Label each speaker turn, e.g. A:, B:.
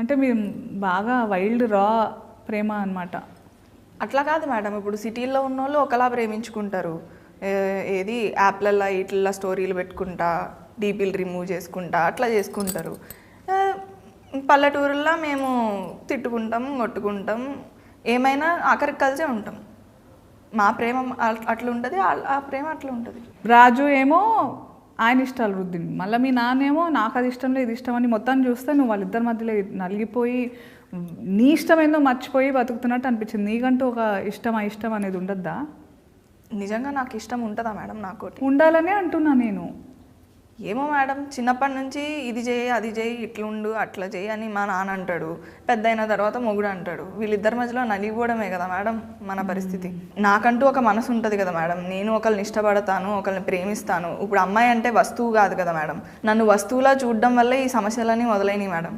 A: అంటే మీరు బాగా వైల్డ్ రా ప్రేమ అన్నమాట.
B: అట్లా కాదు మేడం, ఇప్పుడు సిటీల్లో ఉన్న వాళ్ళు ఒకలా ప్రేమించుకుంటారు. ఏది యాప్లల్లో ఇట్లా స్టోరీలు పెట్టుకుంటా, డీపీలు రిమూవ్ చేసుకుంటా అట్లా చేసుకుంటారు. పల్లెటూరుల్లో మేము తిట్టుకుంటాం, కొట్టుకుంటాం, ఏమైనా ఆఖరికి కలిసే ఉంటాం. మా ప్రేమ అట్లా ఉంటుంది, ఆ ప్రేమ అట్లా ఉంటుంది.
A: రాజు ఏమో ఆయన ఇష్టాలు వృద్ధిని, మళ్ళీ మీ నాన్నేమో నాకు అది ఇష్టం లేదు ఇది ఇష్టం అని మొత్తం చూస్తే నువ్వు వాళ్ళిద్దరి మధ్యలో నలిగిపోయి నీ ఇష్టం ఏందో మర్చిపోయి బతుకుతున్నట్టు అనిపించింది. నీకంటూ ఒక ఇష్టం ఇష్టం అనేది ఉండద్దా?
B: నిజంగా నాకు ఇష్టం ఉంటుందా మేడం? నాకు
A: ఉండాలనే అంటున్నా నేను.
B: ఏమో మేడం, చిన్నప్పటి నుంచి ఇది చేయి అది చేయి ఇట్లుండు అట్లా చేయి అని మా నాన్న అంటాడు, పెద్ద అయిన తర్వాత మొగుడు అంటాడు. వీళ్ళిద్దరి మధ్యలో నలిగిపోవడమే కదా మేడం మన పరిస్థితి. నాకంటూ ఒక మనసు ఉంటుంది కదా మేడం, నేను ఒకరిని ఇష్టపడతాను, ఒకరిని ప్రేమిస్తాను. ఇప్పుడు అమ్మాయి అంటే వస్తువు కాదు కదా మేడం, నన్ను వస్తువులా చూడడం వల్ల ఈ సమస్యలన్నీ మొదలైనవి మేడం.